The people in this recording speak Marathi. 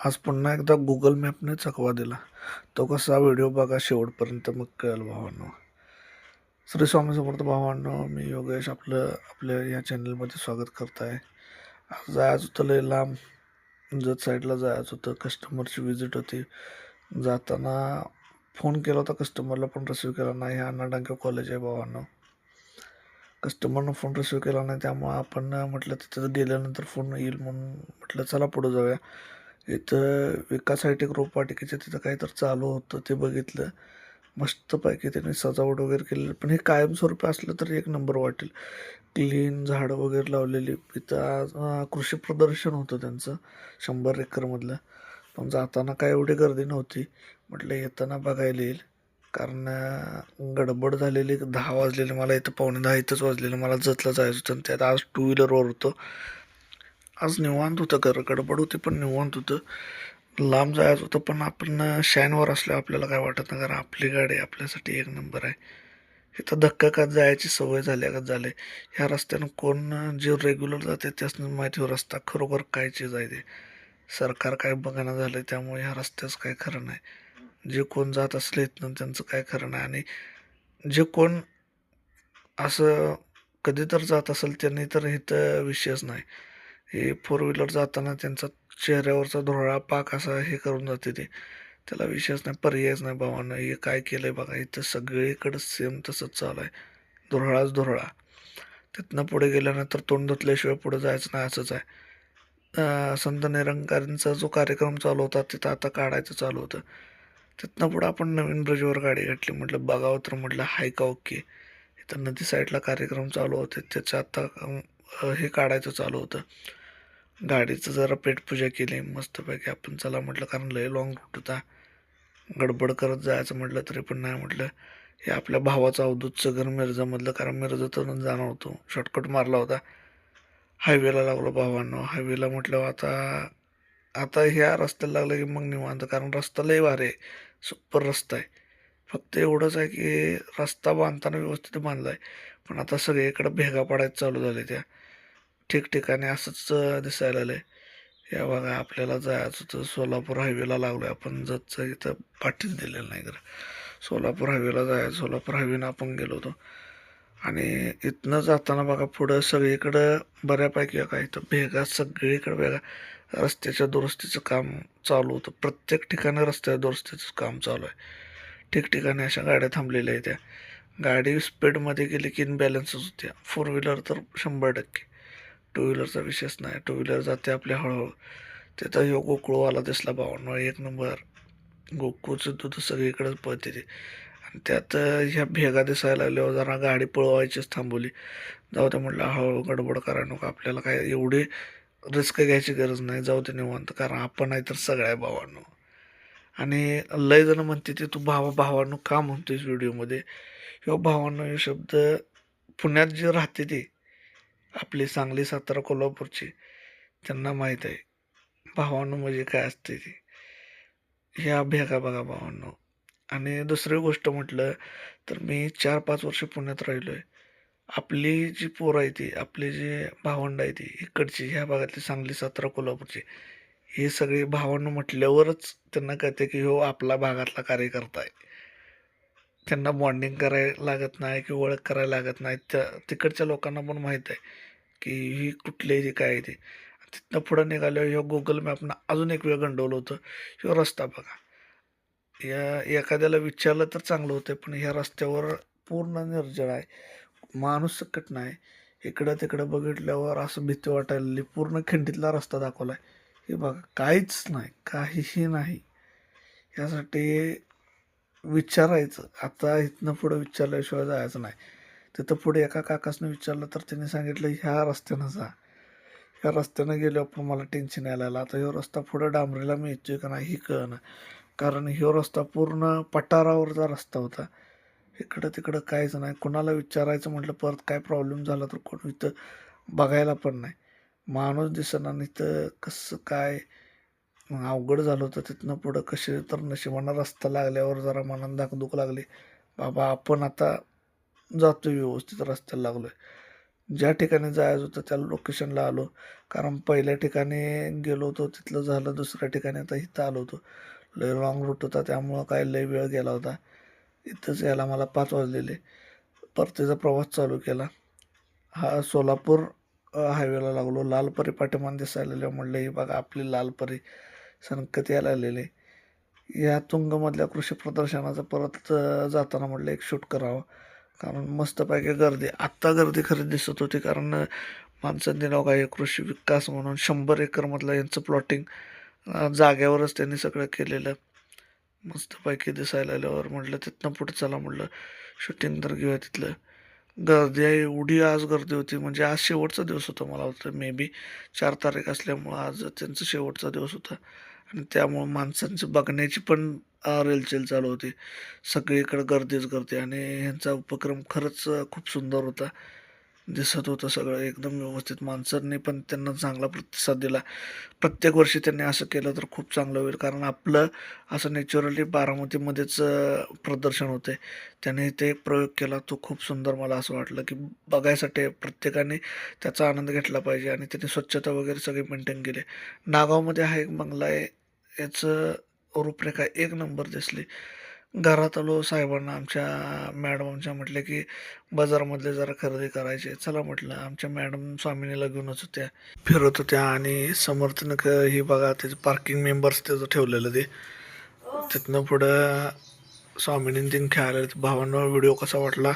आज पुन्हा एकदा Google मॅपने चकवा दिला. तो कसा व्हिडिओ बघा शेवटपर्यंत मग कळेल भावांनो. श्री स्वामी समर्थ भावांनो, मी योगेश आपल्या या चॅनलमध्ये स्वागत करत आहे. आज जायचं होतं लय लांब, जत साईडला जायचं होतं. कस्टमरची व्हिजिट होती. जाताना फोन केला होता कस्टमरला, पण रिसिव्ह केला नाही. हे अण्णा डांगे कॉलेज आहे भावांनो. कस्टमरनं फोन रिसिव्ह केला नाही, त्यामुळं आपण म्हटलं तिथं गेल्यानंतर फोन येईल म्हणून म्हटलं चला पुढं जाऊया. इथं विकास आय टी रोपवाटिकेच्या तिथं काहीतरी चालू होतं, ते बघितलं. मस्तपैकी त्यांनी सजावट वगैरे केलेली, पण हे कायमस्वरूपी असलं तर एक नंबर वाटेल. क्लीन झाडं वगैरे लावलेली. इथं आज कृषी प्रदर्शन होतं त्यांचं 100 एकरमधलं. पण जाताना काय एवढी गर्दी नव्हती. म्हटलं येताना बघायला येईल, कारण गडबड झालेली. 10 वाजलेले मला, इथं 9:45 इथंच वाजलेलं. मला जतला जायचं होतं आणि त्यात आज 2 व्हीलरवर होतो. आज निवांत होतं, गडबड होती पण निवांत होतं. लांब जायचं होतं, पण आपण शाईनवर असल्यावर आपल्याला काय वाटत नाही, कारण आपली गाडी आपल्यासाठी एक नंबर आहे. इथं धक्का खात जायची सवय झाल्यागत झाले. ह्या रस्त्यानं कोण जे रेग्युलर जाते त्यासनं माहिती हो रस्ता खरोखर काय चीज आहे ते. सरकार काय बघायला झालं, त्यामुळे ह्या रस्त्याचं काय खरं नाही. जे कोण जात असले इथनं त्यांचं काय खरं नाही. आणि जे कोण असं कधी तर जात असेल त्यांनी तर इथं विषयच नाही. हे फोर व्हीलर जाताना त्यांचा चेहऱ्यावरचा धुरळा पाक असा हे करून जाते ते. त्याला विषयच नाही, पर्यायच नाही भावानं. हे काय केलंय बघा, इथं सगळीकडं सेम तसंच चालू आहे. धुरळाच धुरळा. तिथनं पुढे गेल्यानंतर तोंड धुतल्याशिवाय पुढे जायचं नाही, असंच आहे. संत निरंकारींचा जो कार्यक्रम चालू होता तिथं आता काढायचं चालू होतं. तिथनं पुढं आपण नवीन ब्रिजवर गाडी घातली. म्हटलं बघावं तर म्हटलं हाय का ओके. इथं नदी साईडला कार्यक्रम चालू होते, त्याचं आता हे काढायचं चालू होतं. गाडीचं जरा पेटपूजा केली मस्तपैकी. आपण चला म्हटलं, कारण लय लॉंग रूट होता. गडबड करत जायचं म्हटलं तरी पण नाही. म्हटलं हे आपल्या भावाचं अवधूतचं घर मिरजामधलं, कारण मिरजातून जाणार होतो. शॉर्टकट मारला होता. हायवेला लागलो भावांनो. हायवेला म्हटलं आता आता ह्या रस्त्याला लागलं की मग निवांत, कारण रस्ता लय भारी आहे. सुपर रस्ता आहे. फक्त एवढंच आहे की रस्ता बांधताना व्यवस्थित बांधला आहे, पण आता सगळीकडे भेगा पडायला चालू झाले. त्या ठिकठिकाणी असंच दिसायला आलंय. या बघा, आपल्याला जायचं होतं सोलापूर हायवेला लागलोय आपण. जतचं इथं पाठीच दिलेलं नाही तर सोलापूर हायवेला जायचं. सोलापूर हायवेनं आपण गेलो होतो. आणि इथनं जाताना बघा पुढं सगळीकडं बऱ्यापैकी काय इथं भेगा, सगळीकडे भेगा. रस्त्याच्या दुरुस्तीचं काम चालू होतं. प्रत्येक ठिकाणी रस्त्याच्या दुरुस्तीचं काम चालू आहे. ठिकठिकाणी अशा गाड्या थांबलेल्या आहेत. त्या गाडी स्पीडमध्ये गेली की इनबॅलन्सच होत्या. फोर व्हीलर तर 100%. टू व्हीलरचा विषयच नाही. टू व्हीलर जाते आपल्या हळूहळू. तिथं ह्यो गोकुळवाला दिसला भावांनो, एक नंबर. गोकुळचं दूध सगळीकडेच पळते ते. आणि त्यात ह्या भेगा दिसायला लागल्यावर जरा गाडी पळवायचीच थांबवली. जाऊ दे म्हटलं, हळूहळू गडबड करायला नको. आपल्याला काय एवढी रिस्क घ्यायची गरज नाही. जाऊ दे निवांत, कारण आपण नाही तर सगळ्या भावांनो. आणि लय जण म्हणते ते तू भावांनो का म्हणतोयस व्हिडिओमध्ये. ह्यो भावांनो हे शब्द पुण्यात जे राहते ते आपली सांगली, सातारा, कोल्हापूरची, त्यांना माहीत आहे भावांनो म्हणजे काय असते ते. ह्या भेगा बघा भावांनो. आणि दुसरी गोष्ट म्हटलं तर मी 4-5 वर्ष पुण्यात राहिलो आहे. आपली जी पोरं आहे ती, आपली जी भावंडं आहे ती इकडची, ह्या भागातली सांगली, सातारा, कोल्हापूरची, हे सगळे भावंडं म्हटल्यावरच त्यांना कळते की हो आपला भागातला कार्यकर्ता आहे. त्यांना बॉन्डिंग करायला लागत नाही किंवा ओळख करायला लागत नाही. त्या तिकडच्या लोकांना पण माहीत आहे की ही कुठली आहे, ती काय आहे ती. तिथनं पुढं निघाल्यावर ह्यो गुगल मॅपनं अजून एक वेळ गंडवलं होतं. ह्यो रस्ता बघा. या एखाद्याला विचारलं तर चांगलं होतं, पण ह्या रस्त्यावर पूर्ण निर्जळ आहे. माणूस सकट नाही. इकडं तिकडं बघितल्यावर असं भीती वाटायला. पूर्ण खिंडीतला रस्ता दाखवलाय. हे बघा, काहीच नाही, काहीही नाही. यासाठी विचारायचं. आता इथनं पुढं विचारल्याशिवाय जायचं नाही. तिथं पुढे एका काकासनं विचारलं तर त्यांनी सांगितलं ह्या रस्त्यानं जा. ह्या रस्त्यानं गेल्यावर पण मला टेन्शन यायला लागलं. आता ह्यो रस्ता पुढं डांबरीला मिळतोय का नाही हे कळना. कारण ह्यो रस्ता पूर्ण पठारावरचा रस्ता होता. इकडं तिकडं काहीच नाही. कुणाला विचारायचं म्हटलं परत काय प्रॉब्लेम झाला तर कोण इथं बघायला पण नाही. माणूस दिसेना. आणि इथं कसं काय मग अवघड झालं होतं. तिथनं पुढं कसे तर नशिबानं रस्ता लागल्यावर जरा मनात धाकधूक लागली. बाबा आपण आता जातोय व्यवस्थित रस्त्याला लागलोय. ज्या ठिकाणी जायचं होतं त्या लोकेशनला आलो. कारण पहिल्या ठिकाणी गेलो होतो तिथलं झालं, दुसऱ्या ठिकाणी आता इथं आलो होतो. लय लॉंग रूट होता त्यामुळं काय लय वेळ गेला होता. इथंच यायला मला 5 वाजलेले. परतीचा प्रवास चालू केला. हा सोलापूर हायवेला लागलो. लालपरी पाठीमागे दिसायला लागले. म्हणलं ही बघा आपली लालपरी सनकत यायला लागलेली. या तुंगमधल्या कृषी प्रदर्शनाचं परत जाताना म्हटलं एक शूट करावं. कारण मस्तपैकी गर्दी, आत्ता गर्दी खरी दिसत होती. कारण माणसांनी नाव काय कृषी विकास म्हणून 100 एकरमधलं यांचं प्लॉटिंग जाग्यावरच त्यांनी सगळं केलेलं. मस्तपैकी दिसायला आल्यावर म्हटलं तिथनं पुढे चला, म्हटलं शूटिंग तर घेऊया तिथलं. गर्दी आहे एवढी, आज गर्दी होती म्हणजे आज शेवटचा दिवस होता. मला वाटतं मे बी 4 तारीख असल्यामुळं आज त्यांचा शेवटचा दिवस होता आणि त्यामुळं माणसांची बघण्याची पण रेलचेल चालू होती. सगळीकडे गर्दीच गर्दी आणि ह्यांचा उपक्रम खरंच खूप सुंदर होता. दिसत होतं सगळं एकदम व्यवस्थित. माणसांनी पण त्यांना चांगला प्रतिसाद दिला. प्रत्येक वर्षी त्यांनी असं केलं तर खूप चांगलं होईल. कारण आपलं असं नॅचरली बारामतीमध्येच प्रदर्शन होते. त्याने इथे एक प्रयोग केला तो खूप सुंदर. मला असं वाटलं की बघायसाठी प्रत्येकाने त्याचा आनंद घेतला पाहिजे आणि त्याने स्वच्छता वगैरे सगळी मेंटेन केली. नागावमध्ये हा एक बंगला आहे. याचं रूपरेखा एक नंबर दिसली. घरात आलो, साहेबांना आमच्या मॅडम आमच्या म्हटल्या की बाजारमधले जरा खरेदी करायचे. चला म्हटलं. आमच्या मॅडम स्वामिनीला घेऊनच होत्या, फिरत होत्या आणि समर्थनक ही बघा त्याचं पार्किंग मेंबर्स त्याचं ठेवलेलं ते. तिथनं पुढं स्वामिनी तीन खेळायला. भावांना व्हिडिओ कसा वाटला